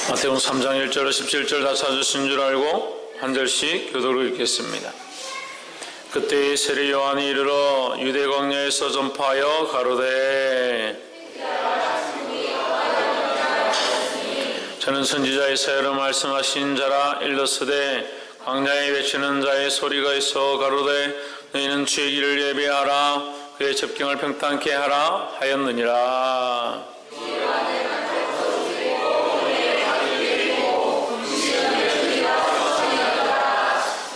마태복음 3장 1절로 17절 다 찾으신 줄 알고 한 절씩 교독을 읽겠습니다. 그때 세례 요한이 이르러 유대 광야에서 전파하여 가로되 저는 선지자 이사야로 말씀하신 자라. 일렀으되 광야에 외치는 자의 소리가 있어 가로되 너희는 주의 길을 예비하라, 그의 접경을 평탄케 하라 하였느니라.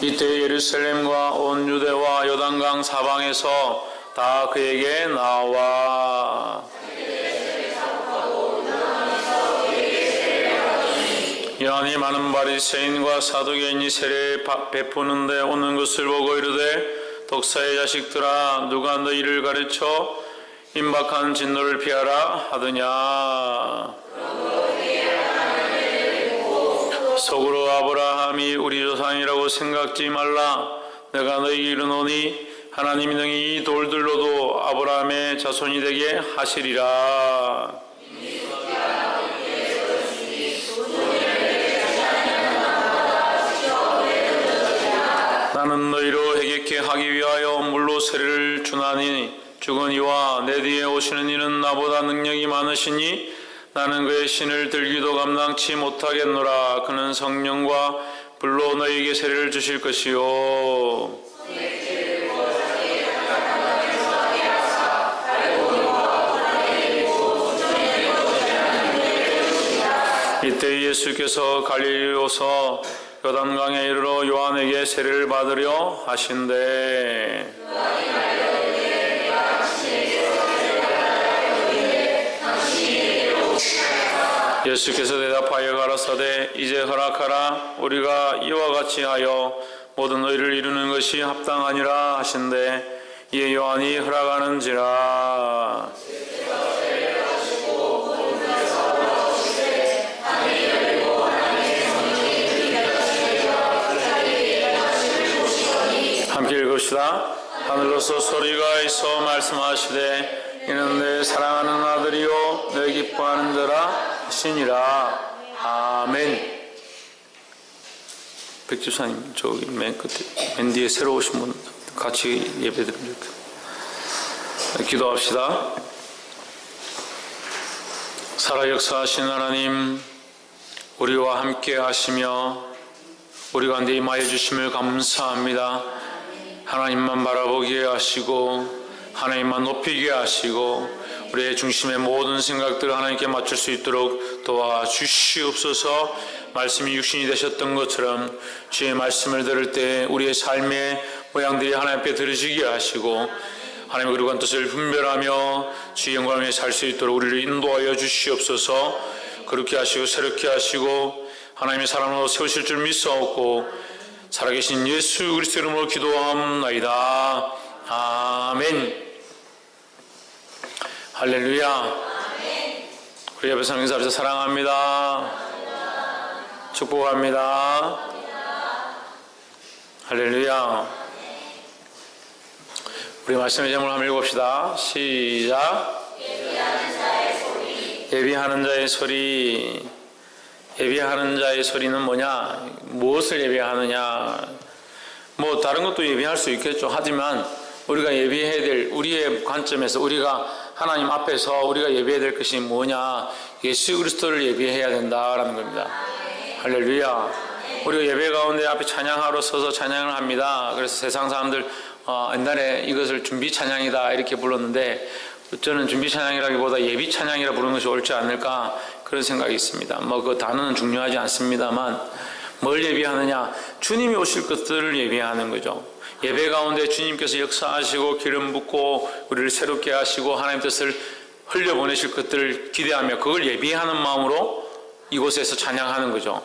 이때 예루살렘과 온 유대와 요단강 사방에서 다 그에게 나와 요한이 많은 바리새인과 사두개인이 세례 베푸는데 오는 것을 보고 이르되 독사의 자식들아, 누가 너희를 가르쳐 임박한 진노를 피하라 하더냐. 속으로 아브라함이 우리 조상이라고 생각지 말라. 내가 너희에게 이르노니 하나님이 능히 이 돌들로도 아브라함의 자손이 되게 하시리라. 나는 너희로 회개케 하기 위하여 물로 세례를 주나니 죽은 이와 내 뒤에 오시는 이는 나보다 능력이 많으시니 나는 그의 신을 들기도 감당치 못하겠노라. 그는 성령과 불로 너희에게 세례를 주실 것이요. 이때 예수께서 갈릴리로 오서 요단강에 이르러 요한에게 세례를 받으려 하신대. 예수께서 대답하여 가라사대 이제 허락하라. 우리가 이와 같이 하여 모든 의를 이루는 것이 합당하니라 하신대. 이에 요한이 허락하는지라. 함께 읽읍시다. 하늘로서 소리가 있어 말씀하시되 이는 내 사랑하는 아들이요 내 기뻐하는 자라 하시니라. 아멘. 백집사님 저기 맨 끝에 맨 뒤에 새로 오신 분 같이 예배드리면 좋겠습니다. 기도합시다. 살아 역사하신 하나님, 우리와 함께 하시며 우리 가운데 임하여 주심을 감사합니다. 하나님만 바라보게 하시고 하나님만 높이게 하시고 우리의 중심의 모든 생각들을 하나님께 맞출 수 있도록 도와주시옵소서. 말씀이 육신이 되셨던 것처럼 주의 말씀을 들을 때 우리의 삶의 모양들이 하나님께 들으시게 하시고 하나님의 그리고한 뜻을 분별하며 주의 영광을 위해 살 수 있도록 우리를 인도하여 주시옵소서. 그렇게 하시고 새롭게 하시고 하나님의 사랑으로 세우실 줄 믿사옵고 살아계신 예수 그리스도 이름으로 기도하옵나이다. 아멘. 할렐루야. 우리 예배 성경 앞에서 사랑합니다. 축복합니다. 할렐루야. 우리 말씀의 제목을 한번 읽읍시다. 시작. 예비하는 자의 소리. 예비하는 자의 소리는 뭐냐? 무엇을 예비하느냐? 뭐 다른 것도 예비할 수 있겠죠. 하지만 우리가 예비해야 될 우리의 관점에서 우리가 하나님 앞에서 우리가 예비해야 될 것이 뭐냐? 예수 그리스도를 예비해야 된다라는 겁니다. 할렐루야. 우리가 예배 가운데 앞에 찬양하러 서서 찬양을 합니다. 그래서 세상 사람들 옛날에 이것을 준비 찬양이다 이렇게 불렀는데 저는 준비 찬양이라기보다 예비 찬양이라 부르는 것이 옳지 않을까 그런 생각이 있습니다. 뭐 그 단어는 중요하지 않습니다만 뭘 예비하느냐? 주님이 오실 것들을 예비하는 거죠. 예배 가운데 주님께서 역사하시고 기름 붓고 우리를 새롭게 하시고 하나님 뜻을 흘려보내실 것들을 기대하며 그걸 예비하는 마음으로 이곳에서 찬양하는 거죠.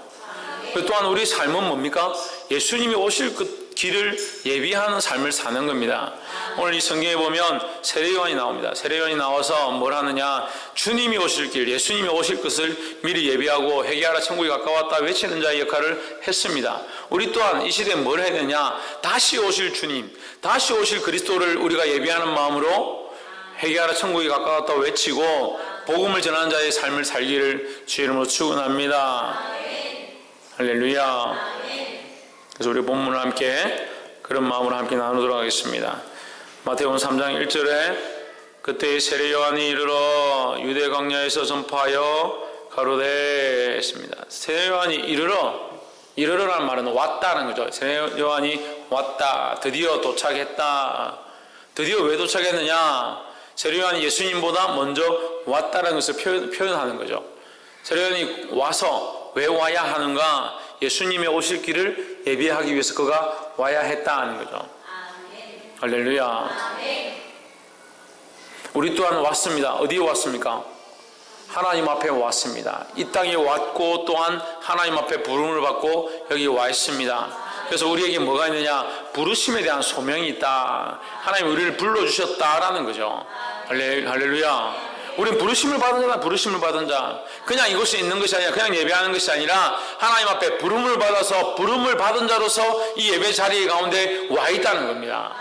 또한 우리 삶은 뭡니까? 예수님이 오실 그 길을 예비하는 삶을 사는 겁니다. 오늘 이 성경에 보면 세례요한이 나옵니다. 세례요한이 나와서 뭘 하느냐? 주님이 오실 길, 예수님이 오실 것을 미리 예비하고 회개하라 천국이 가까웠다 외치는 자의 역할을 했습니다. 우리 또한 이 시대에 뭘 해야 되냐? 다시 오실 주님, 다시 오실 그리스도를 우리가 예비하는 마음으로 회개하라 천국이 가까웠다 외치고 복음을 전하는 자의 삶을 살기를 주의 이름으로 축원합니다. 할렐루야. 그래서 우리 본문을 함께 그런 마음으로 함께 나누도록 하겠습니다. 마태복음 3장 1절에 그때 세례 요한이 이르러 유대 광야에서 전파하여 가로되 했습니다. 세례 요한이 이르러라는 말은 왔다는 거죠. 세례 요한이 왔다, 드디어 도착했다. 드디어 왜 도착했느냐? 세례 요한이 예수님보다 먼저 왔다는 것을 표현하는 거죠. 세례 요한이 와서 왜 와야 하는가? 예수님의 오실 길을 예비하기 위해서 그가 와야 했다는 거죠. 할렐루야. 우리 또한 왔습니다. 어디에 왔습니까? 하나님 앞에 왔습니다. 이 땅에 왔고 또한 하나님 앞에 부름을 받고 여기 와 있습니다. 그래서 우리에게 뭐가 있느냐? 부르심에 대한 소명이 있다. 하나님 우리를 불러주셨다라는 거죠. 할렐루야. 우리는 부르심을 받은 자다. 부르심을 받은 자. 그냥 이곳에 있는 것이 아니라 그냥 예배하는 것이 아니라 하나님 앞에 부름을 받아서 부름을 받은 자로서 이 예배 자리 가운데 와 있다는 겁니다.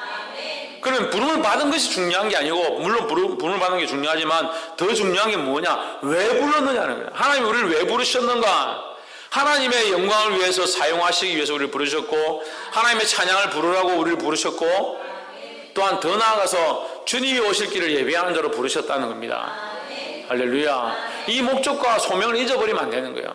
그럼 부름을 받은 것이 중요한 게 아니고, 물론 부름을 받는 게 중요하지만 더 중요한 게 뭐냐? 왜 불렀느냐는 거예요. 하나님 우리를 왜 부르셨는가? 하나님의 영광을 위해서 사용하시기 위해서 우리를 부르셨고, 하나님의 찬양을 부르라고 우리를 부르셨고, 또한 더 나아가서 주님이 오실 길을 예비하는 자로 부르셨다는 겁니다. 할렐루야. 이 목적과 소명을 잊어버리면 안 되는 거예요.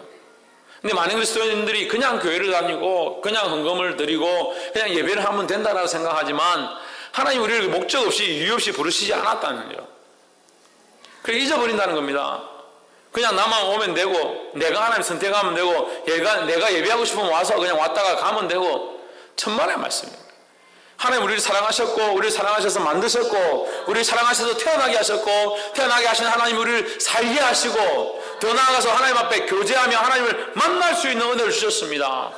근데 많은 그리스도인들이 그냥 교회를 다니고 그냥 헌금을 드리고 그냥 예배를 하면 된다라고 생각하지만 하나님 우리를 목적 없이 이유 없이 부르시지 않았다는 거예요. 그래 잊어버린다는 겁니다. 그냥 나만 오면 되고 내가 하나님 선택하면 되고 내가 예배하고 싶으면 와서 그냥 왔다가 가면 되고, 천만의 말씀입니다. 하나님 우리를 사랑하셨고 우리를 사랑하셔서 만드셨고 우리를 사랑하셔서 태어나게 하셨고 태어나게 하신 하나님 우리를 살게 하시고 더 나아가서 하나님 앞에 교제하며 하나님을 만날 수 있는 은혜를 주셨습니다.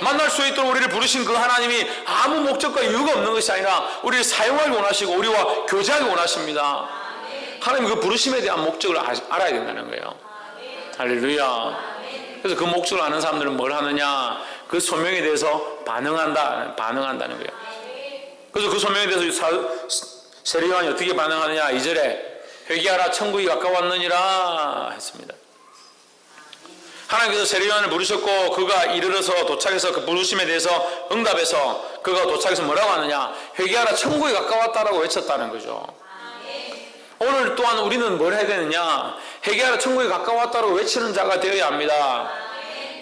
만날 수 있도록 우리를 부르신 그 하나님이 아무 목적과 이유가 없는 것이 아니라 우리를 사용하기 원하시고 우리와 교제하기 원하십니다. 하나님 그 부르심에 대한 목적을 알아야 된다는 거예요. 할렐루야. 그래서 그 목적을 아는 사람들은 뭘 하느냐? 그 소명에 대해서 반응한다는 거예요. 그래서 그 소명에 대해서 세례 요한이 어떻게 반응하느냐? 2절에 회개하라 천국이 가까웠느니라 했습니다. 하나님께서 세례 요한을 부르셨고 그가 이르러서 도착해서 그 부르심에 대해서 응답해서 그가 도착해서 뭐라고 하느냐? 회개하라 천국이 가까웠다라고 외쳤다는 거죠. 오늘 또한 우리는 뭘 해야 되느냐? 회개하라 천국이 가까웠다라고 외치는 자가 되어야 합니다.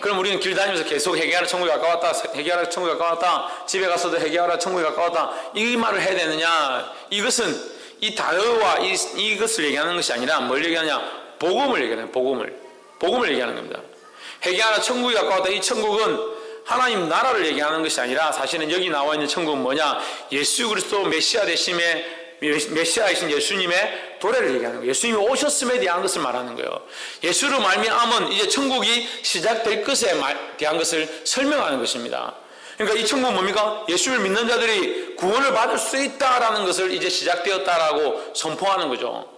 그럼 우리는 길 다니면서 계속 회개하라 천국이 가까웠다, 회개하라 천국이 가까웠다, 집에 가서도 회개하라 천국이 가까웠다 이 말을 해야 되느냐? 이것은 이 단어와 이것을 얘기하는 것이 아니라 뭘 얘기하냐? 복음을 얘기하는 거예요. 복음을 얘기하는 겁니다. 회개하라 천국이 가까웠다. 이 천국은 하나님 나라를 얘기하는 것이 아니라 사실은 여기 나와 있는 천국은 뭐냐? 예수 그리스도 메시아이신 예수님의 도래를 얘기하는 거예요. 예수님이 오셨음에 대한 것을 말하는 거예요. 예수로 말미암은 이제 천국이 시작될 것에 대한 것을 설명하는 것입니다. 그러니까 이 천국은 뭡니까? 예수를 믿는 자들이 구원을 받을 수 있다라는 것을 이제 시작되었다라고 선포하는 거죠.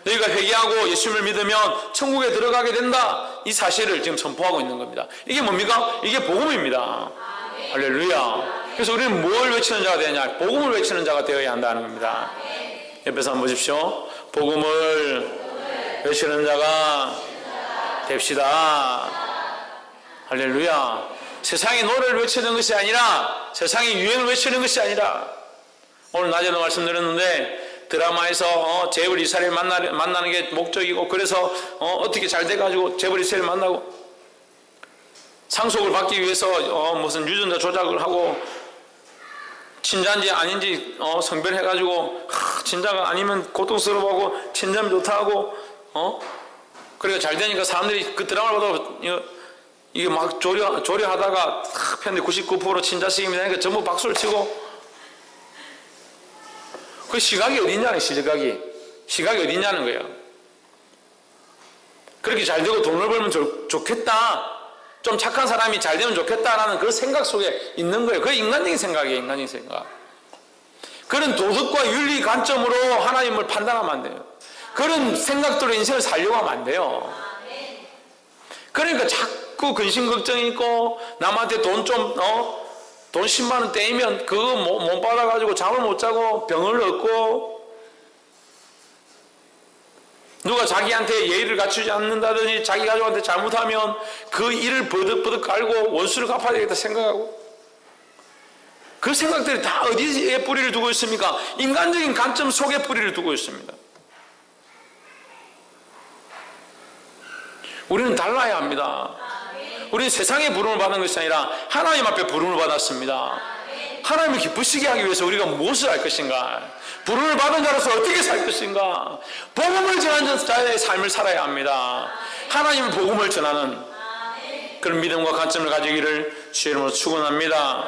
너희가 회개하고 예수님을 믿으면 천국에 들어가게 된다. 이 사실을 지금 선포하고 있는 겁니다. 이게 뭡니까? 이게 복음입니다. 할렐루야. 그래서 우리는 뭘 외치는 자가 되느냐? 복음을 외치는 자가 되어야 한다는 겁니다. 옆에서 한번 보십시오. 복음을 외치는 자가 됩시다. 할렐루야. 세상의 노래를 외치는 것이 아니라, 세상의 유행을 외치는 것이 아니라, 오늘 낮에도 말씀드렸는데 드라마에서 재벌 이스라엘 만나는 게 목적이고, 그래서 어떻게 잘 돼가지고 재벌 이스라엘 만나고 상속을 받기 위해서 무슨 유전자 조작을 하고 친자인지 아닌지 성별해가지고 친자가 아니면 고통스러워하고 친자면 좋다고 그러니까 잘 되니까 사람들이 그 드라마를 보다가 이게 막 조려하다가 편데 99% 친자식입니다. 그러니까 전부 박수를 치고, 그 시각이 어디 있냐는 시각이 어디 있냐는 거예요. 그렇게 잘 되고 돈을 벌면 좋겠다, 좀 착한 사람이 잘 되면 좋겠다라는 그 생각 속에 있는 거예요. 그게 인간적인 생각이에요. 인간적인 생각. 그런 도덕과 윤리 관점으로 하나님을 판단하면 안 돼요. 그런 생각대로 인생을 살려고 하면 안 돼요. 그러니까 자꾸 근심 걱정이 있고, 남한테 돈 10만 원 떼이면 그거 못 받아가지고 잠을 못 자고 병을 얻고, 누가 자기한테 예의를 갖추지 않는다든지 자기 가족한테 잘못하면 그 일을 버득버득 깔고 원수를 갚아야 되겠다 생각하고, 그 생각들이 다 어디에 뿌리를 두고 있습니까? 인간적인 관점 속에 뿌리를 두고 있습니다. 우리는 달라야 합니다. 우리는 세상의 부름을 받는 것이 아니라 하나님 앞에 부름을 받았습니다. 하나님을 기쁘시게 하기 위해서 우리가 무엇을 할 것인가? 부름을 받은 자로서 어떻게 살 것인가? 복음을 전하는 자의 삶을 살아야 합니다. 하나님의 복음을 전하는 그런 믿음과 관점을 가지기를 주의 이름으로 축원합니다.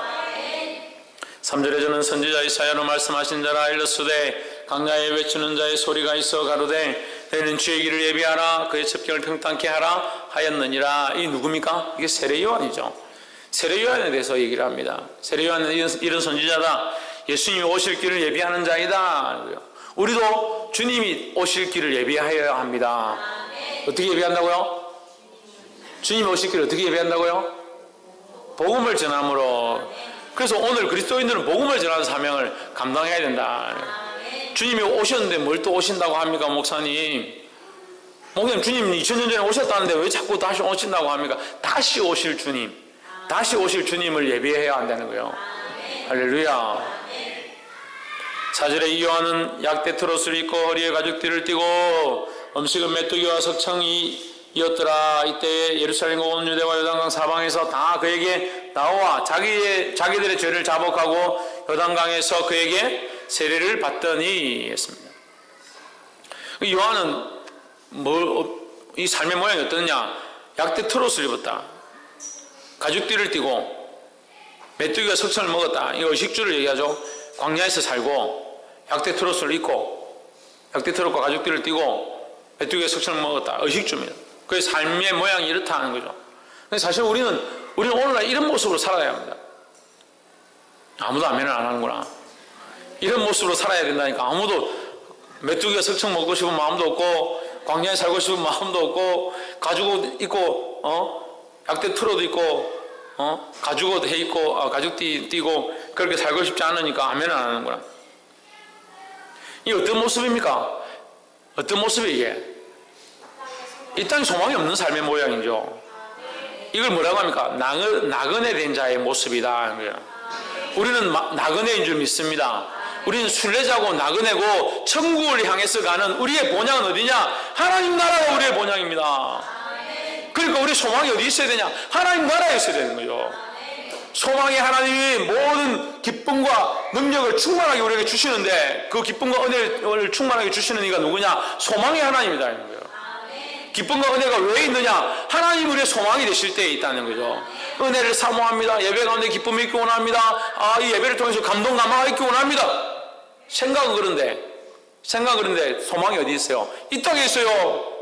3절에 저는 선지자 이사야로 말씀하신 자라 일렀으되 강야에 외치는 자의 소리가 있어 가로되 너희는 주의 길을 예비하라 그의 첩경을 평탄케 하라 하였느니라. 이 누굽니까? 이게 세례 요한이죠. 세례 요한에 대해서 얘기를 합니다. 세례 요한은 이런 선지자다. 예수님이 오실 길을 예비하는 자이다. 우리도 주님이 오실 길을 예비하여야 합니다. 어떻게 예비한다고요? 주님이 오실 길을 어떻게 예비한다고요? 복음을 전함으로. 그래서 오늘 그리스도인들은 복음을 전하는 사명을 감당해야 된다. 주님이 오셨는데 뭘 또 오신다고 합니까, 목사님? 목사님, 주님 2000년 전에 오셨다는데 왜 자꾸 다시 오신다고 합니까? 다시 오실 주님, 다시 오실 주님을 예비해야 한다는 거예요. 할렐루야. 4절에 이 요한은 약대 트롯을 입고 허리에 가죽띠를 띠고 음식은 메뚜기와 석청이었더라. 이때 예루살렘과 온 유대와 요단강 사방에서 다 그에게 나와 자기들의 죄를 자복하고 요단강에서 그에게 세례를 받더니 했습니다. 요한은 이 삶의 모양이 어떠냐? 약대 트롯을 입었다. 가죽띠를 띠고 메뚜기와 석청을 먹었다. 이 의식주를 얘기하죠. 광야에서 살고 약대 트롯을 입고 약대 트롯과 가죽띠를 띠고 메뚜기와 석청을 먹었다. 의식주입니다. 그의 삶의 모양이 이렇다 하는 거죠. 사실 우리는 오늘날 이런 모습으로 살아야 합니다. 아무도 아멘을 안 하는구나. 이런 모습으로 살아야 된다니까. 아무도 메뚜기와 석청 먹고 싶은 마음도 없고 광야에 살고 싶은 마음도 없고 가죽옷 입고 약대 트롯도 입고 가죽옷 해 입고 가죽띠 띠고 그렇게 살고 싶지 않으니까 아멘을 안 하는구나. 이 어떤 모습입니까? 어떤 모습이 이게? 이 땅에 소망이 없는 삶의 모양이죠. 이걸 뭐라고 합니까? 나그네 된 자의 모습이다 하는 거예요. 우리는 나그네인 줄 믿습니다. 우리는 순례자고 나그네고 천국을 향해서 가는 우리의 본향은 어디냐? 하나님 나라가 우리의 본향입니다. 그러니까 우리 소망이 어디 있어야 되냐? 하나님 나라에 있어야 되는 거죠. 소망이 하나님이 모든 기쁨과 능력을 충만하게 우리에게 주시는데 그 기쁨과 은혜를 충만하게 주시는 이가 누구냐? 소망이 하나님이다 하는 거예요. 기쁨과 은혜가 왜 있느냐? 하나님 우리의 소망이 되실 때에 있다는 거죠. 은혜를 사모합니다. 예배 가운데 기쁨이 있기 원합니다. 이 예배를 통해서 감동 감화가 있기 원합니다. 생각은 그런데 소망이 어디 있어요? 이 땅에 있어요.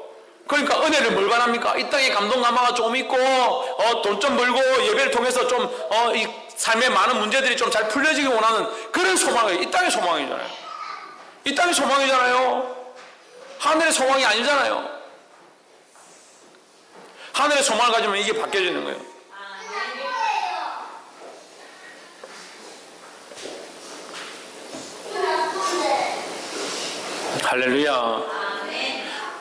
그러니까 은혜를 뭘 바랍니까? 이 땅에 감동 감화가 좀 있고 돈 좀 벌고 예배를 통해서 좀 이 삶의 많은 문제들이 좀 잘 풀려지기 원하는 그런 소망이 이 땅의 소망이잖아요. 이 땅의 소망이잖아요. 하늘의 소망이 아니잖아요. 하늘의 소망을 가지면 이게 바뀌어지는 거예요. 할렐루야.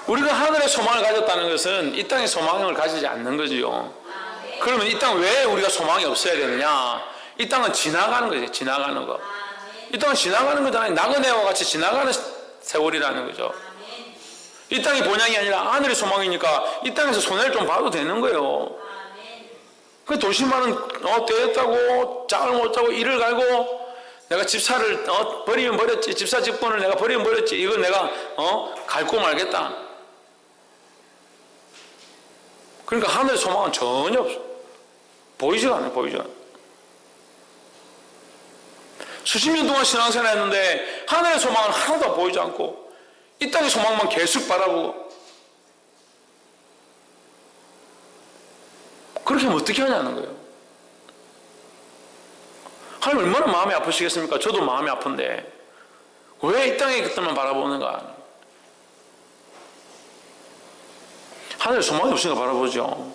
우리가 하늘의 소망을 가졌다는 것은 이 땅의 소망을 가지지 않는 거지요. 그러면 이 땅 왜 우리가 소망이 없어야 되느냐? 이 땅은 지나가는 거죠. 지나가는 거. 이 땅은 지나가는 거잖아요. 나그네와 같이 지나가는 세월이라는 거죠. 이 땅이 본향이 아니라 하늘의 소망이니까 이 땅에서 손해를 좀 봐도 되는 거예요. 그 도시만은 떼었다고 짝을 못 짜고 일을 갈고 내가 집사를 버리면 버렸지. 집사 직분을 내가 버리면 버렸지. 이건 내가 갈고 말겠다. 그러니까 하늘의 소망은 전혀 없어. 보이지가 않아요. 보이지가 않아요. 수십 년 동안 신앙생활 했는데 하늘의 소망은 하나도 보이지 않고 이 땅의 소망만 계속 바라보고 그렇게 하면 어떻게 하냐는 거예요. 하나님 얼마나 마음이 아프시겠습니까? 저도 마음이 아픈데 왜 이 땅의 것들만 바라보는가? 하늘의 소망이 없으니까 바라보죠.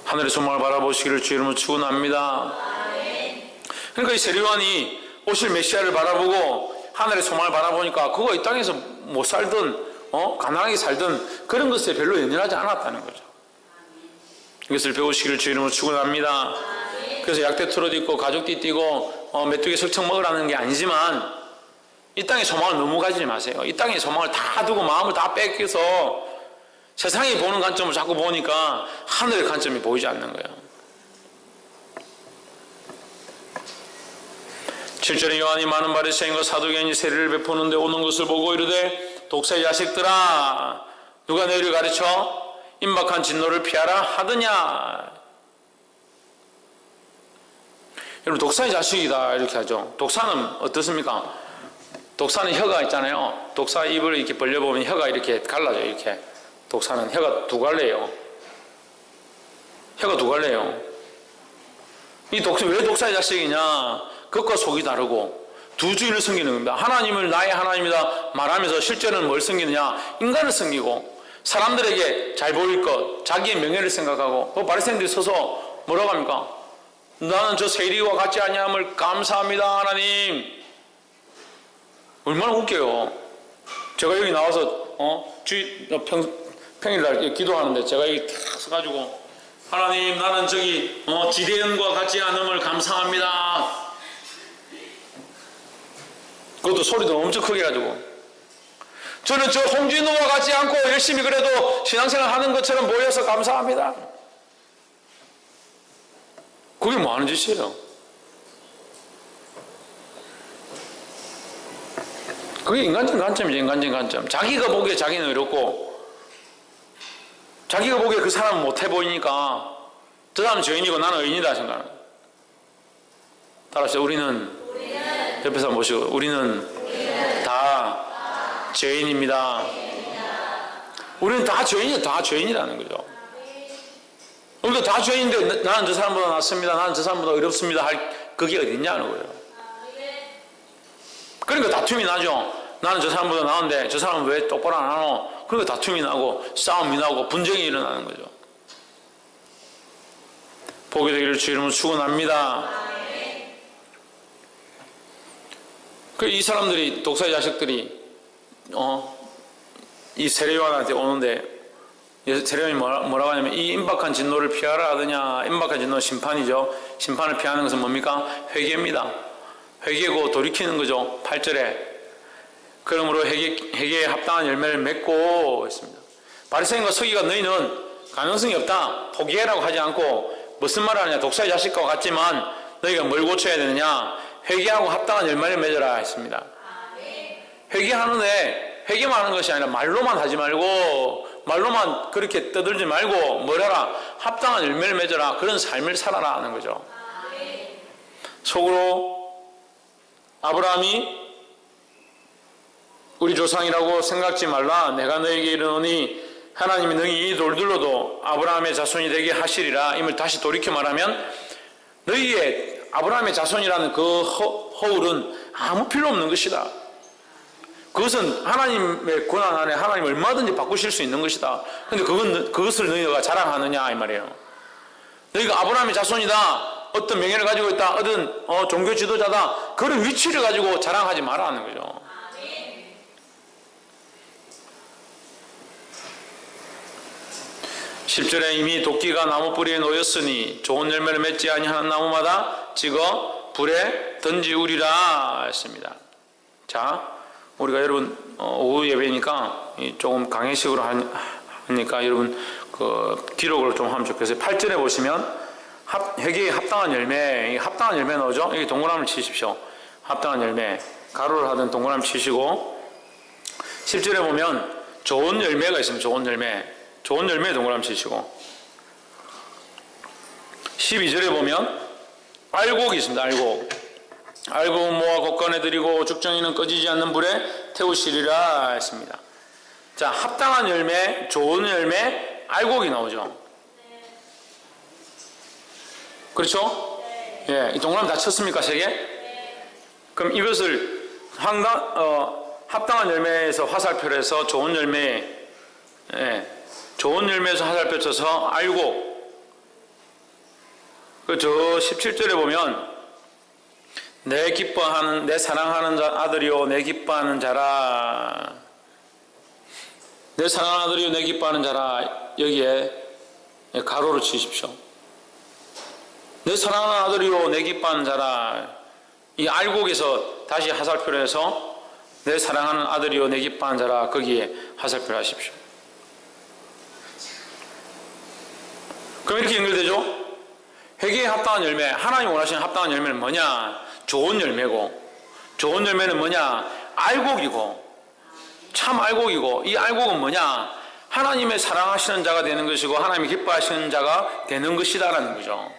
하늘의 소망을 바라보시기를 주의 이름으로 축원합니다. 그러니까 이 세례 요한이 오실 메시아를 바라보고 하늘의 소망을 바라보니까 그거 이 땅에서 못 살든 가난하게 살든 그런 것에 별로 연연하지 않았다는 거죠. 이것을 배우시기를 주 이름으로 축원합니다. 그래서 약대투로도 있고 가죽띠 띠고 메뚜기 설청 먹으라는 게 아니지만 이 땅의 소망을 너무 가지지 마세요. 이 땅의 소망을 다 두고 마음을 다 뺏겨서 세상이 보는 관점을 자꾸 보니까 하늘의 관점이 보이지 않는 거예요. 7절에 요한이 많은 바리새인과 사두개인이 세례를 베푸는데 오는 것을 보고 이르되 독사의 자식들아 누가 너희를 가르쳐 임박한 진노를 피하라 하더냐. 여러분 독사의 자식이다 이렇게 하죠. 독사는 어떻습니까? 독사는 혀가 있잖아요. 독사 입을 이렇게 벌려보면 혀가 이렇게 갈라져요. 이렇게 독사는 혀가 두 갈래요. 혀가 두 갈래요. 이 독사 왜 독사의 자식이냐? 겉과 속이 다르고 두 주인을 섬기는 겁니다. 하나님을 나의 하나님이다 말하면서 실제는 뭘 섬기느냐? 인간을 섬기고 사람들에게 잘 보일 것, 자기의 명예를 생각하고 그 바리새인들이 서서 뭐라고 합니까? 나는 저 세리와 같지 아니함을 감사합니다 하나님. 얼마나 웃겨요. 제가 여기 나와서 평일날 기도하는데 제가 여기 탁 서가지고 하나님 나는 저기 지대현과 같지 않음을 감사합니다. 그것도 소리도 엄청 크게 가지고 저는 저 홍진호와 같지 않고 열심히 그래도 신앙생활 하는 것처럼 모여서 감사합니다. 그게 뭐 하는 짓이에요? 그게 인간적인 관점이죠. 인간적인 관점. 자기가 보기에 자기는 어렵고 자기가 보기에 그 사람은 못해 보이니까 저 사람은 죄인이고 나는 의인이다 생각하는 거예요. 따라서 우리는 옆에서 모시고 우리는 다 죄인입니다. 우리는 다 죄인이에요. 다 죄인이라는 거죠. 우리도 다 죄인인데 나는 저 사람보다 낫습니다. 나는 저 사람보다 어렵습니다. 할 그게 어딨냐는 거예요. 그러니까 다툼이 나죠. 나는 저 사람보다 나은데 저 사람은 왜 똑바로 안 하노? 그러니까 다툼이 나고 싸움이 나고 분쟁이 일어나는 거죠. 보게 되기를 주 이름으로 축원합니다. 이 사람들이 독사의 자식들이 이 세례요한한테 오는데 세례요한이 뭐라고 하냐면 이 임박한 진노를 피하라 하더냐. 임박한 진노는 심판이죠. 심판을 피하는 것은 뭡니까? 회개입니다. 회개고 돌이키는 거죠. 8절에 그러므로 회개에 합당한 열매를 맺고 했습니다. 바리새인과 서기가 너희는 가능성이 없다 포기해라고 하지 않고 무슨 말을 하느냐. 독사의 자식과 같지만 너희가 뭘 고쳐야 되느냐. 회개하고 합당한 열매를 맺어라 했습니다. 회개하는데 회개만 하는 것이 아니라 말로만 하지 말고 말로만 그렇게 떠들지 말고 뭘 하라. 합당한 열매를 맺어라. 그런 삶을 살아라 하는 거죠. 속으로 아브라함이 우리 조상이라고 생각지 말라. 내가 너에게 이르노니 하나님이 너희 이 돌들로도 아브라함의 자손이 되게 하시리라. 임을 다시 돌이켜 말하면 너희의 아브라함의 자손이라는 그 허울은 아무 필요 없는 것이다. 그것은 하나님의 권한 안에 하나님 얼마든지 바꾸실 수 있는 것이다. 근데 그것을 너희가 자랑하느냐 이 말이에요. 너희가 아브라함의 자손이다. 어떤 명예를 가지고 있다. 어떤 종교 지도자다. 그런 위치를 가지고 자랑하지 말라는 거죠. 10절에 이미 도끼가 나무 뿌리에 놓였으니 좋은 열매를 맺지 아니하는 나무마다 찍어 불에 던지우리라 했습니다. 자, 우리가 여러분 오후 예배니까 조금 강의식으로 하니까 여러분 그 기록을 좀 하면 좋겠어요. 8절에 보시면 회개에 합당한 열매, 합당한 열매 나오죠? 여기 동그라미를 치십시오. 합당한 열매, 가로를 하든 동그라미 치시고 10절에 보면 좋은 열매가 있습니다. 좋은 열매. 좋은 열매 동그라미 치시고 12절에 보면 알곡이 있습니다. 알곡은 모아 곡간에 드리고 죽정이는 꺼지지 않는 불에 태우시리라 했습니다. 자, 합당한 열매, 좋은 열매, 알곡이 나오죠. 그렇죠? 예, 이 동그라미 다 쳤습니까? 세 개? 그럼 이것을 합당한 열매에서 화살표를 해서 좋은 열매, 좋은 열매에서 화살표 쳐서 알곡. 저 17절에 보면 내 사랑하는 아들이요 내 기뻐하는 자라. 내 사랑하는 아들이요 내 기뻐하는 자라, 여기에 가로를 치십시오. 내 사랑하는 아들이요 내 기뻐하는 자라, 이 알곡에서 다시 화살표를 해서 내 사랑하는 아들이요 내 기뻐하는 자라, 거기에 화살표를 하십시오. 그럼 이렇게 연결되죠? 회개에 합당한 열매, 하나님 원하시는 합당한 열매는 뭐냐? 좋은 열매고, 좋은 열매는 뭐냐? 알곡이고, 참 알곡이고, 이 알곡은 뭐냐? 하나님의 사랑하시는 자가 되는 것이고 하나님이 기뻐하시는 자가 되는 것이다라는 거죠.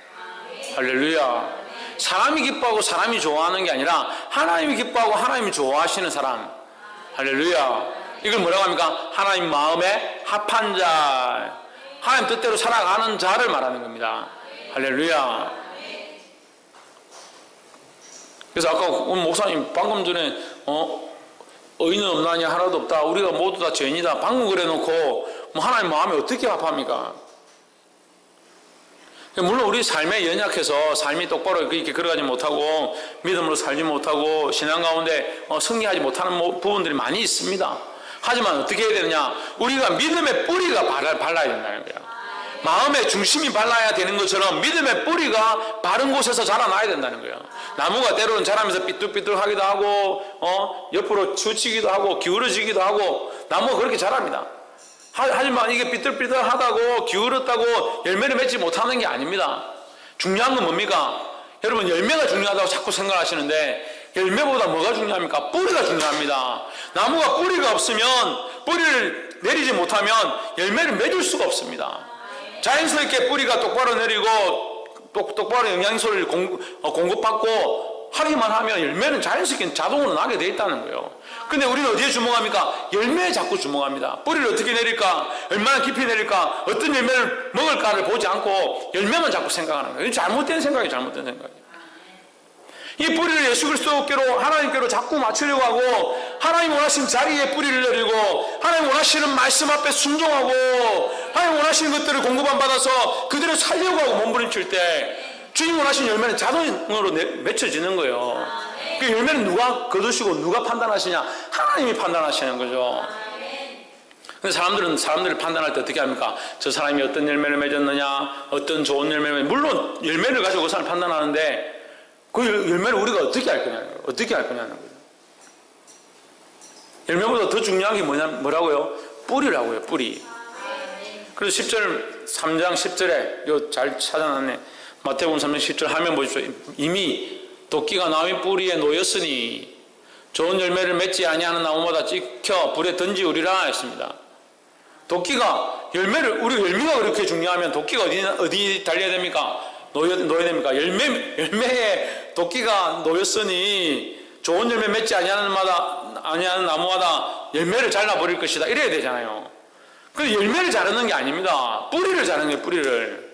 할렐루야. 사람이 기뻐하고 사람이 좋아하는 게 아니라 하나님이 기뻐하고 하나님이 좋아하시는 사람. 할렐루야. 이걸 뭐라고 합니까? 하나님 마음에 합한 자, 하나님 뜻대로 살아가는 자를 말하는 겁니다. 할렐루야. 그래서 아까 목사님 방금 전에 의인은 없나니 하나도 없다, 우리가 모두 다 죄인이다, 방금 그래 놓고 뭐 하나님 마음에 어떻게 합합니까? 물론 우리 삶에 연약해서 삶이 똑바로 이렇게 걸어가지 못하고 믿음으로 살지 못하고 신앙 가운데 승리하지 못하는 부분들이 많이 있습니다. 하지만 어떻게 해야 되느냐? 우리가 믿음의 뿌리가 발라야 된다는 거야. 마음의 중심이 발라야 되는 것처럼 믿음의 뿌리가 바른 곳에서 자라나야 된다는 거예요. 나무가 때로는 자라면서 삐뚤삐뚤하기도 하고 옆으로 치우치기도 하고 기울어지기도 하고, 나무가 그렇게 자랍니다. 하지만 이게 삐뚤삐뚤하다고 기울었다고 열매를 맺지 못하는 게 아닙니다. 중요한 건 뭡니까? 여러분, 열매가 중요하다고 자꾸 생각하시는데 열매보다 뭐가 중요합니까? 뿌리가 중요합니다. 나무가 뿌리가 없으면, 뿌리를 내리지 못하면 열매를 맺을 수가 없습니다. 자연스럽게 뿌리가 똑바로 내리고 똑바로 영양소를 공급받고 하기만 하면 열매는 자연스럽게 자동으로 나게 돼 있다는 거예요. 근데 우리는 어디에 주목합니까? 열매에 자꾸 주목합니다. 뿌리를 어떻게 내릴까? 얼마나 깊이 내릴까? 어떤 열매를 먹을까를 보지 않고 열매만 자꾸 생각하는 거예요. 잘못된 생각이에요. 잘못된 생각이에요. 이 뿌리를 예수 그리스도께로, 하나님께로 자꾸 맞추려고 하고, 하나님 원하시는 자리에 뿌리를 내리고, 하나님 원하시는 말씀 앞에 순종하고, 하나님 원하시는 것들을 공급 안 받아서 그대로 살려고 하고 몸부림칠 때 주님 원하시는 열매는 자동으로 맺혀지는 거예요. 그 열매는 누가 거두시고 누가 판단하시냐? 하나님이 판단하시는 거죠. 근데 사람들을 판단할 때 어떻게 합니까? 저 사람이 어떤 열매를 맺었느냐, 어떤 좋은 열매를, 물론 열매를 가지고 그 사람을 판단하는데 그 열매를 우리가 어떻게 할 거냐는 거예요. 어떻게 할 거냐는 거예요. 열매보다 더 중요한 게 뭐라고요? 뿌리라고요. 뿌리. 그래서 10절, 3장 10절에 이거 잘 찾아놨네. 마태복음 3장 10절 하면 보십시오. 이미 도끼가 나무 뿌리에 놓였으니 좋은 열매를 맺지 아니하는 나무마다 찍혀 불에 던지우리라 했습니다. 도끼가 우리 열매가 그렇게 중요하면 도끼가 어디 달려야 됩니까? 놓여야 됩니까? 열매에 도끼가 놓였으니 좋은 열매 맺지 아니하는 나무마다 열매를 잘라버릴 것이다, 이래야 되잖아요. 근데 열매를 자르는 게 아닙니다. 뿌리를 자르는 거예요. 뿌리를.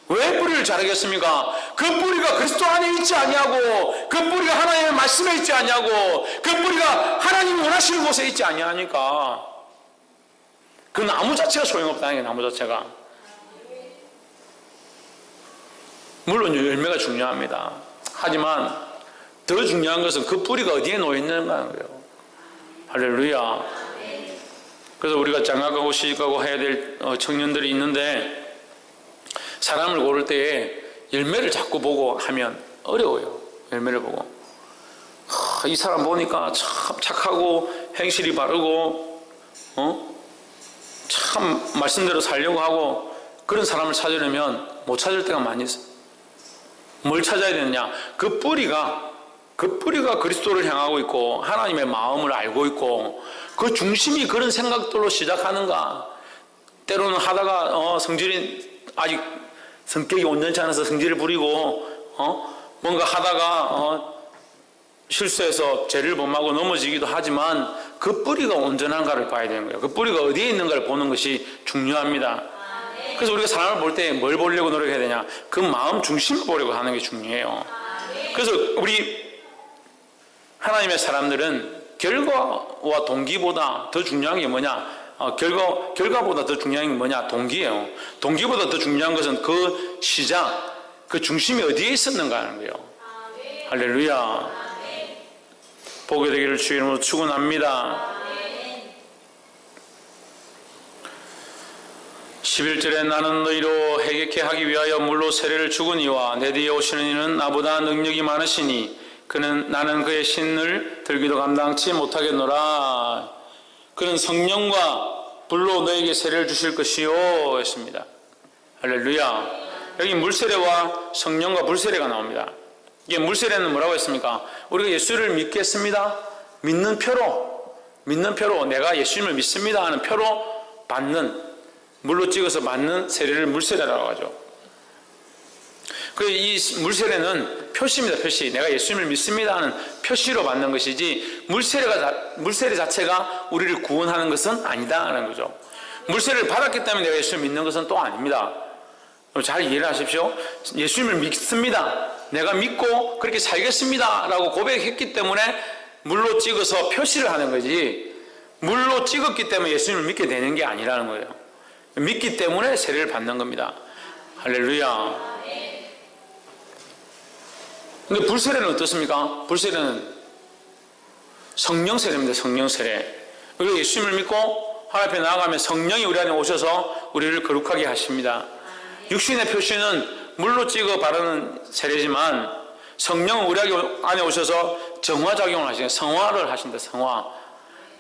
왜 뿌리를 자르겠습니까? 그 뿌리가 그리스도 안에 있지 아니하고, 그 뿌리가 하나님의 말씀에 있지 아니하고, 그 뿌리가 하나님이 원하시는 곳에 있지 아니하니까 그 나무 자체가 소용없다는 게, 나무 자체가. 물론 열매가 중요합니다. 하지만 더 중요한 것은 그 뿌리가 어디에 놓여있는가 하는 거예요. 할렐루야. 그래서 우리가 장가가고 시집가고 해야 될 청년들이 있는데, 사람을 고를 때에 열매를 자꾸 보고 하면 어려워요. 열매를 보고. 이 사람 보니까 참 착하고 행실이 바르고 참 말씀대로 살려고 하고, 그런 사람을 찾으려면 못 찾을 때가 많이 있어요. 뭘 찾아야 되느냐? 그 뿌리가 그리스도를 향하고 있고 하나님의 마음을 알고 있고 그 중심이 그런 생각들로 시작하는가. 때로는 하다가 성질이 아직 성격이 온전치 않아서 성질을 부리고 뭔가 하다가 실수해서 죄를 범하고 넘어지기도 하지만 그 뿌리가 온전한가를 봐야 되는 거예요. 그 뿌리가 어디에 있는가를 보는 것이 중요합니다. 그래서 우리가 사람을 볼 때 뭘 보려고 노력해야 되냐? 그 마음 중심을 보려고 하는 게 중요해요. 그래서 우리 하나님의 사람들은 결과와 동기보다 더 중요한 게 뭐냐? 결과보다 더 중요한 게 뭐냐? 동기예요. 동기보다 더 중요한 것은 그 시작, 그 중심이 어디에 있었는가 하는 거예요. 할렐루야. 보게 되기를 주의 이름으로 축원합니다. 11절에 나는 너희로 해결케 하기 위하여 물로 세례를 주거니와 내 뒤에 오시는 이는 나보다 능력이 많으시니 나는 그의 신을 들기도 감당치 못하겠노라. 그는 성령과 불로 너에게 세례를 주실 것이요 했습니다. 할렐루야. 여기 물세례와 성령과 불세례가 나옵니다. 이게 물세례는 뭐라고 했습니까? 우리가 예수를 믿겠습니다. 믿는 표로 내가 예수님을 믿습니다 하는 표로 받는, 물로 찍어서 받는 세례를 물세례라고 하죠. 이 물세례는 표시입니다. 표시. 내가 예수님을 믿습니다 하는 표시로 받는 것이지 물세례 자체가 우리를 구원하는 것은 아니다라는 거죠. 물세례를 받았기 때문에 내가 예수님을 믿는 것은 또 아닙니다. 잘 이해를 하십시오. 예수님을 믿습니다. 내가 믿고 그렇게 살겠습니다 라고 고백했기 때문에 물로 찍어서 표시를 하는 거지, 물로 찍었기 때문에 예수님을 믿게 되는 게 아니라는 거예요. 믿기 때문에 세례를 받는 겁니다. 할렐루야. 근데 불세례는 어떻습니까? 불세례는 성령 세례입니다. 성령 세례. 우리가 예수님을 믿고 하나님 앞에 나아가면 성령이 우리 안에 오셔서 우리를 거룩하게 하십니다. 육신의 표시는 물로 찍어 바르는 세례지만 성령은 우리 안에 오셔서 정화작용을 하시는, 성화를 하신다. 성화.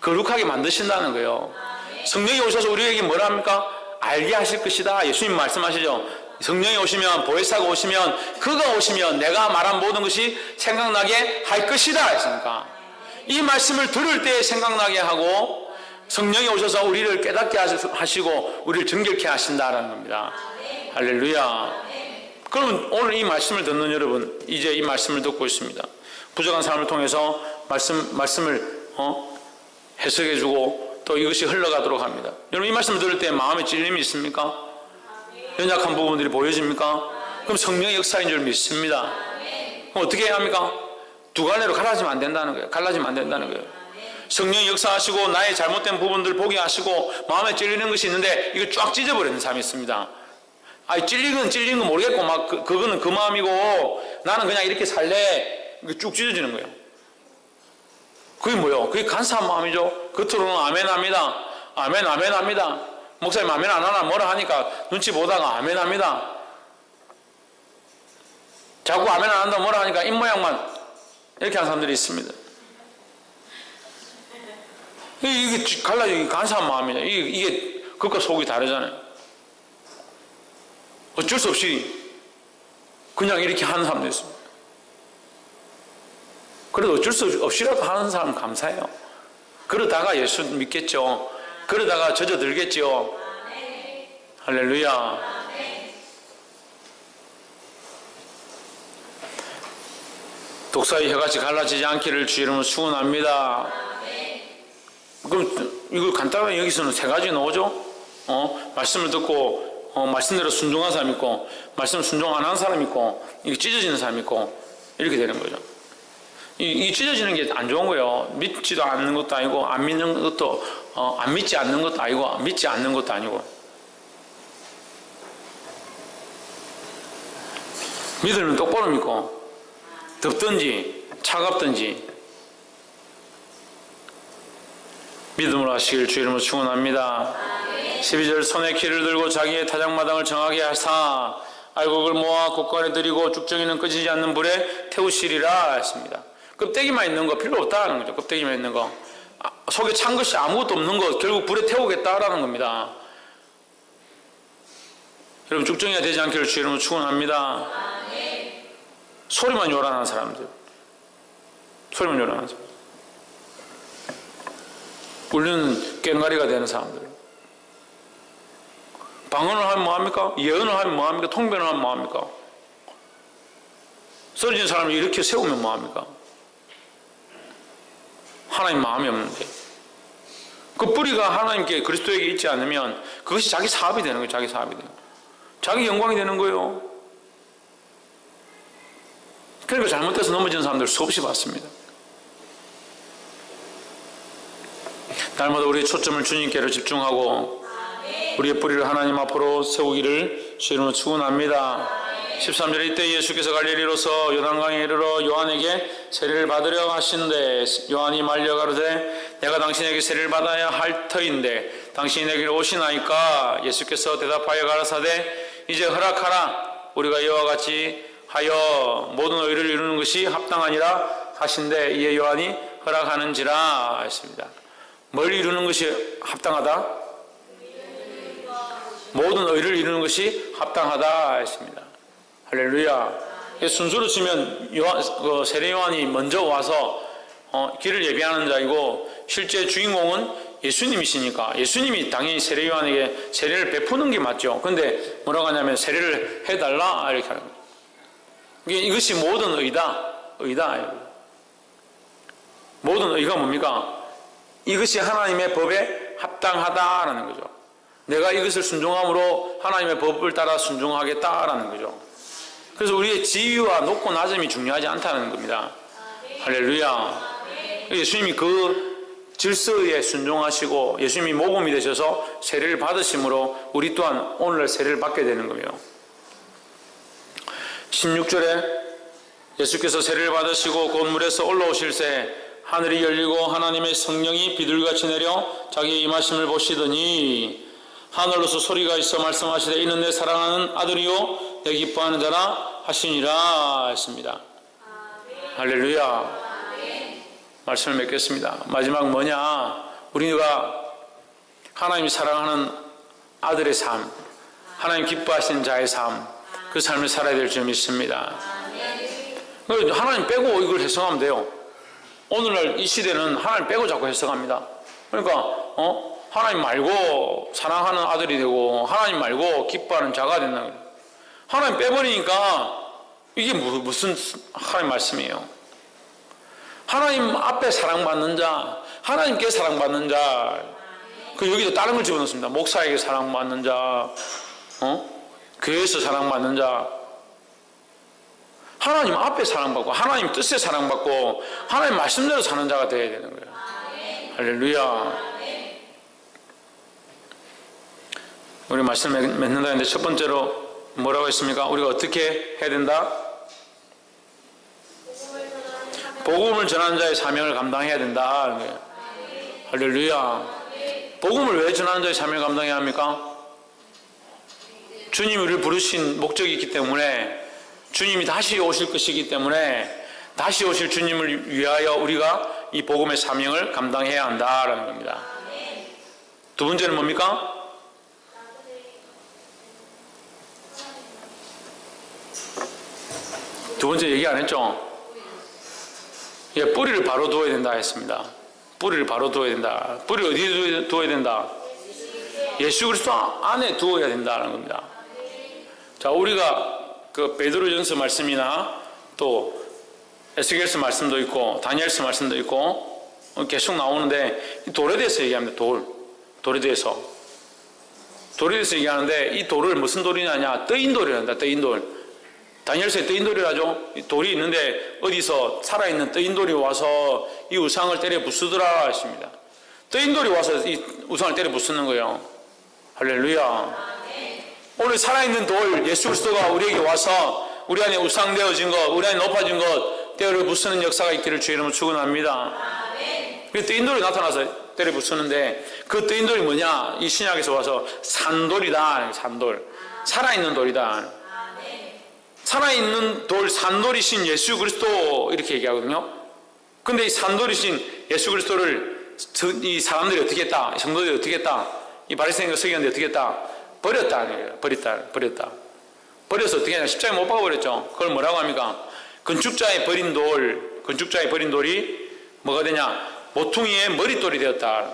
거룩하게 만드신다는 거예요. 성령이 오셔서 우리에게 뭐라 합니까? 알게 하실 것이다. 예수님 말씀하시죠. 성령이 오시면, 보혜사가 오시면, 그가 오시면 내가 말한 모든 것이 생각나게 할 것이다 했으니까, 이 말씀을 들을 때 생각나게 하고 성령이 오셔서 우리를 깨닫게 하시고 우리를 정결케 하신다라는 겁니다. 할렐루야. 그럼 오늘 이 말씀을 듣는 여러분, 이제 이 말씀을 듣고 있습니다. 부족한 사람을 통해서 말씀을 해석해주고 또 이것이 흘러가도록 합니다. 여러분, 이 말씀을 들을 때 마음에 찔림이 있습니까? 연약한 부분들이 보여집니까? 그럼 성령의 역사인 줄 믿습니다. 그럼 어떻게 해야 합니까? 두 갈래로 갈라지면 안 된다는 거예요. 성령이 역사하시고 나의 잘못된 부분들 보게 하시고 마음에 찔리는 것이 있는데 이거 쫙 찢어버리는 사람이 있습니다. 찔린 건 모르겠고 그거는 그 마음이고 나는 그냥 이렇게 살래. 이게 쭉 찢어지는 거예요. 그게 뭐예요? 그게 간사한 마음이죠. 겉으로는 아멘합니다. 아멘합니다. 목사님 아멘 안 하나 뭐라 하니까 눈치 보다가 아멘합니다. 자꾸 아멘 안 한다 뭐라 하니까 입모양만 이렇게 하는 사람들이 있습니다. 이게 갈라지기 간사한 마음이냐. 이게 겉과 속이 다르잖아요. 어쩔 수 없이 그냥 이렇게 하는 사람도 있습니다. 그래도 어쩔 수 없이라도 하는 사람 감사해요. 그러다가 예수 믿겠죠. 그러다가 젖어들겠죠. 할렐루야. 독사의 혀같이 갈라지지 않기를 주 이름으로 축원합니다. 그럼 이거 간단하게 여기서는 세 가지 나오죠. 말씀을 듣고 말씀대로 순종한 사람 있고, 말씀을 순종 안 하는 사람 있고, 이게 찢어지는 사람 있고, 이렇게 되는 거죠. 이 찢어지는 게 안 좋은 거예요. 믿지도 않는 것도 아니고, 안 믿는 것도, 안 믿지 않는 것도 아니고, 믿지 않는 것도 아니고. 믿으면 똑바로 믿고, 덥든지, 차갑든지, 믿음으로 하시길 주 이름으로 축원합니다. 12절 손에 키를 들고 자기의 타작마당을 정하게 하사 알곡을 모아 곳간에 들이고 죽정이는 꺼지지 않는 불에 태우시리라 했습니다. 껍데기만 있는 거 필요 없다는 거죠. 껍데기만 있는 거. 속에 찬 것이 아무것도 없는 거 결국 불에 태우겠다라는 겁니다. 여러분, 죽정이가 되지 않기를 주 이름으로 축원합니다. 소리만 요란한 사람들. 소리만 요란한 사람들. 울리는 꽹과리가 되는 사람들. 방언을 하면 뭐합니까? 예언을 하면 뭐합니까? 통변을 하면 뭐합니까? 쓰러진 사람을 이렇게 세우면 뭐합니까? 하나님 마음이 없는데. 그 뿌리가 하나님께 그리스도에게 있지 않으면 그것이 자기 사업이 되는 거예요. 자기 사업이 되는 거예요. 자기 영광이 되는 거예요. 그러니까 잘못돼서 넘어지는 사람들 수없이 봤습니다. 날마다 우리의 초점을 주님께로 집중하고 우리의 뿌리를 하나님 앞으로 세우기를 주 이름으로 축원합니다. 13절에 이때 예수께서 갈릴리로서 요단강에 이르러 요한에게 세례를 받으려 하시는데 요한이 말려 가로되 내가 당신에게 세례를 받아야 할 터인데 당신이 내게로 오시나이까? 예수께서 대답하여 가라사대 이제 허락하라. 우리가 이와 같이 하여 모든 의를 이루는 것이 합당하니라 하신대 이에 요한이 허락하는지라 했습니다. 뭘 이루는 것이 합당하다? 모든 의를 이루는 것이 합당하다 했습니다. 할렐루야. 순서로 치면 세례 요한이 먼저 와서 길을 예비하는 자이고 실제 주인공은 예수님이시니까 예수님이 당연히 세례 요한에게 세례를 베푸는 게 맞죠. 근데 뭐라고 하냐면 세례를 해달라 이렇게 하는 거예요. 이것이 모든 의다. 모든 의가 뭡니까? 이것이 하나님의 법에 합당하다라는 거죠. 내가 이것을 순종함으로 하나님의 법을 따라 순종하겠다라는 거죠. 그래서 우리의 지위와 높고 낮음이 중요하지 않다는 겁니다. 할렐루야. 예수님이 그 질서에 순종하시고 예수님이 모범이 되셔서 세례를 받으심으로 우리 또한 오늘날 세례를 받게 되는 거예요. 16절에 예수께서 세례를 받으시고 곧 물에서 올라오실새 하늘이 열리고 하나님의 성령이 비둘기같이 내려 자기의 임하심을 보시더니 하늘로서 소리가 있어 말씀하시되 이는 내 사랑하는 아들이요 내 기뻐하는 자라 하시니라 했습니다. 할렐루야. 말씀을 맺겠습니다. 마지막 뭐냐? 우리가 하나님이 사랑하는 아들의 삶, 하나님 기뻐하시는 자의 삶, 그 삶을 살아야 될 점이 있습니다. 하나님 빼고 이걸 해석하면 돼요. 오늘날 이 시대는 하나님 빼고 자꾸 해석합니다. 그러니까 하나님 말고 사랑하는 아들이 되고 하나님 말고 기뻐하는 자가 된다는 거예요. 하나님 빼버리니까 이게 무슨 하나님 말씀이에요. 하나님 앞에 사랑받는 자, 하나님께 사랑받는 자, 여기도 다른 걸 집어넣습니다. 목사에게 사랑받는 자, 교회에서 사랑받는 자, 하나님 앞에 사랑받고 하나님 뜻에 사랑받고 하나님 말씀대로 사는 자가 되어야 되는 거예요. 할렐루야. 우리 말씀을 맺는다 했는데 첫 번째로 뭐라고 했습니까? 우리가 어떻게 해야 된다? 복음을 전하는 자의 사명을 감당해야 된다. 할렐루야. 복음을 왜 전하는 자의 사명을 감당해야 합니까? 주님이 우리를 부르신 목적이 있기 때문에, 주님이 다시 오실 것이기 때문에 다시 오실 주님을 위하여 우리가 이 복음의 사명을 감당해야 한다라는 겁니다. 두 번째는 뭡니까? 두 번째 얘기 안 했죠? 예, 뿌리를 바로 두어야 된다 했습니다. 뿌리를 바로 두어야 된다. 뿌리 어디에 두어야 된다? 예수 그리스도 안에 두어야 된다는 겁니다. 자, 우리가 그 베드로전서 말씀이나 또 에스겔서 말씀도 있고 다니엘서 말씀도 있고 계속 나오는데 돌에 대해서 얘기합니다. 돌에 대해서 얘기하는데 이 돌을 무슨 돌이냐냐? 떠인 돌이란다. 떠인 돌. 다니엘서에 떠인 돌이라죠. 돌이 있는데 어디서 살아있는 떠인 돌이 와서 이 우상을 때려 부수더라 했습니다. 떠인 돌이 와서 이 우상을 때려 부수는 거예요. 할렐루야. 오늘 살아있는 돌 예수 그리스도가 우리에게 와서 우리 안에 우상되어진 것, 우리 안에 높아진 것 때려 부수는 역사가 있기를 주의 이름으로 축원합니다. 그 떠인 돌이 나타나서 때려 부수는데 그 떠인 돌이 뭐냐? 이 신약에서 와서 산돌이다. 산돌. 살아있는 돌이다. 살아있는 돌, 산돌이신 예수 그리스도 이렇게 얘기하거든요. 근데 이 산돌이신 예수 그리스도를 이 사람들이 어떻게 했다? 성도들이 어떻게 했다? 이 바리새인과 서기관들이 어떻게 했다? 버렸다. 버렸다. 버려서 어떻게 하냐? 십자가에 못 박아버렸죠. 그걸 뭐라고 합니까? 건축자의 버린 돌이 뭐가 되냐? 모퉁이의 머릿돌이 되었다.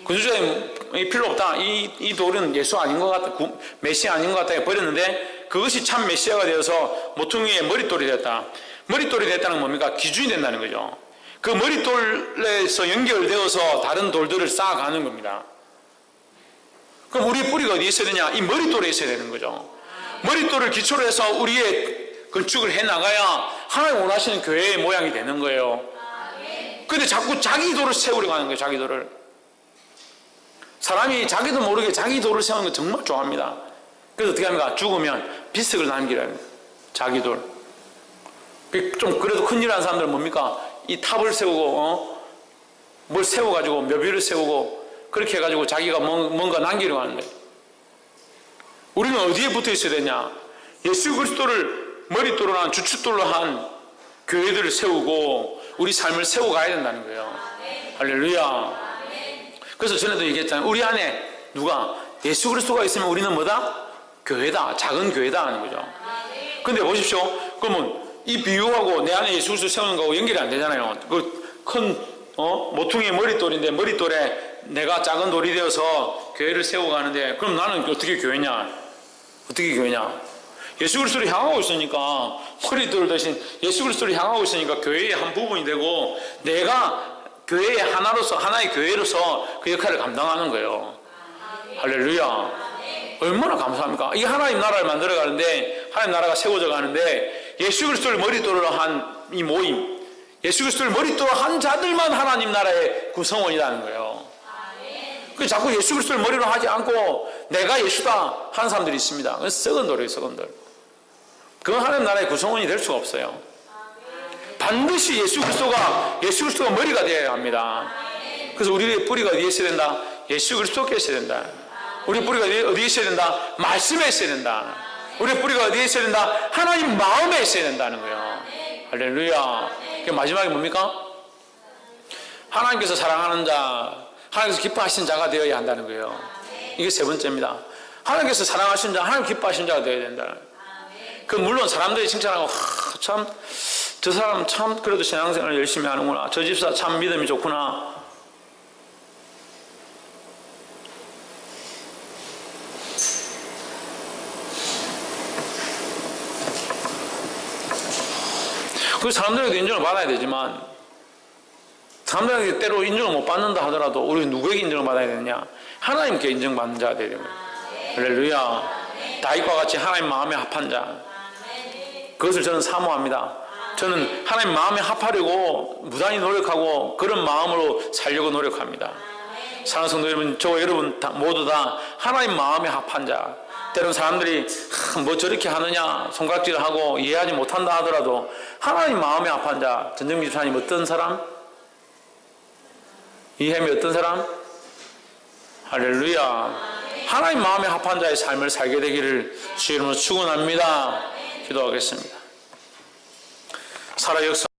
건축자의 필요 없다. 이 돌은 예수 아닌 것 같다. 메시아 아닌 것 같다. 버렸는데 그것이 참 메시아가 되어서 모퉁이의 머릿돌이 되었다. 머릿돌이 됐다는 건 뭡니까? 기준이 된다는 거죠. 그 머릿돌에서 연결되어서 다른 돌들을 쌓아가는 겁니다. 그럼 우리 뿌리가 어디에 있어야 되냐? 이 머릿돌에 있어야 되는 거죠. 머릿돌을 기초로 해서 우리의 건축을 해나가야 하나님 원하시는 교회의 모양이 되는 거예요. 근데 자꾸 자기 돌을 세우려고 하는 거예요. 자기 돌을. 사람이 자기도 모르게 자기 돌을 세우는 거 정말 좋아합니다. 그래서 어떻게 합니까? 죽으면 비석을 남기라는 거예요. 자기 돌. 좀 그래도 큰일 하는 사람들은 뭡니까? 이 탑을 세우고 뭘 세워가지고 묘비를 세우고 그렇게 해가지고 자기가 뭔가 남기려고 하는데, 우리는 어디에 붙어 있어야 되냐? 예수 그리스도를 머릿돌로 한 주춧돌로 한 교회들을 세우고 우리 삶을 세워가야 된다는 거예요. 할렐루야. 그래서 전에도 얘기했잖아요. 우리 안에 누가 예수 그리스도가 있으면 우리는 뭐다? 교회다. 작은 교회다 하는 거죠. 근데 보십시오. 그러면 이 비유하고 내 안에 예수 그리스도 세우는 거하고 연결이 안 되잖아요. 그 큰 모퉁이의 머릿돌인데 머릿돌에 내가 작은 돌이 되어서 교회를 세워가는데, 그럼 나는 어떻게 교회냐? 어떻게 교회냐? 예수 그리스도를 향하고 있으니까, 머릿돌 대신 예수 그리스도를 향하고 있으니까 교회의 한 부분이 되고, 내가 교회의 하나로서, 하나의 교회로서 그 역할을 감당하는 거예요. 할렐루야. 얼마나 감사합니까? 이 하나님 나라를 만들어 가는데, 하나님 나라가 세워져 가는데, 예수 그리스도를 머릿돌로 한 이 모임, 예수 그리스도를 머릿돌로 한 자들만 하나님 나라의 구성원이라는 거예요. 그 자꾸 예수 그리스도를 머리로 하지 않고 내가 예수다 하는 사람들이 있습니다. 그건 썩은 돌이에요, 썩은 돌. 그건 하나님 나라의 구성원이 될 수가 없어요. 반드시 예수 그리스도가 머리가 되어야 합니다. 그래서 우리의 뿌리가 어디에 있어야 된다? 예수 그리스도께 있어야 된다. 우리 뿌리가 어디에 있어야 된다? 말씀에 있어야 된다. 우리 뿌리가 어디에 있어야 된다? 하나님 마음에 있어야 된다는 거예요. 할렐루야. 마지막에 뭡니까? 하나님께서 사랑하는 자, 하나님께서 기뻐하시는 자가 되어야 한다는 거예요. 이게 세 번째입니다. 하나님께서 사랑하시는 자, 하나님 기뻐하시는 자가 되어야 된다. 그 물론 사람들이 칭찬하고, 참 저 사람 참 그래도 신앙생활을 열심히 하는구나, 저 집사 참 믿음이 좋구나. 그 사람들에게 인정을 받아야 되지만, 사람들에게 때로 인정을 못 받는다 하더라도 우리 누구에게 인정을 받아야 되느냐? 하나님께 인정받는 자가 되야 됩니다. 할렐루야. 다윗과 같이 하나님 마음에 합한 자, 그것을 저는 사모합니다. 저는 하나님 마음에 합하려고 무단히 노력하고 그런 마음으로 살려고 노력합니다. 사랑하는 성도 여러분, 저 여러분 모두 다 하나님 마음에 합한 자. 때로는 사람들이 뭐 저렇게 하느냐 손가락질을 하고 이해하지 못한다 하더라도 하나님 마음에 합한 자, 전정미 집사님 어떤 사람? 이해함이 어떤 사람? 할렐루야. 하나님 마음에 합한 자의 삶을 살게 되기를 주의 이름으로 축원합니다. 기도하겠습니다. 살아 역사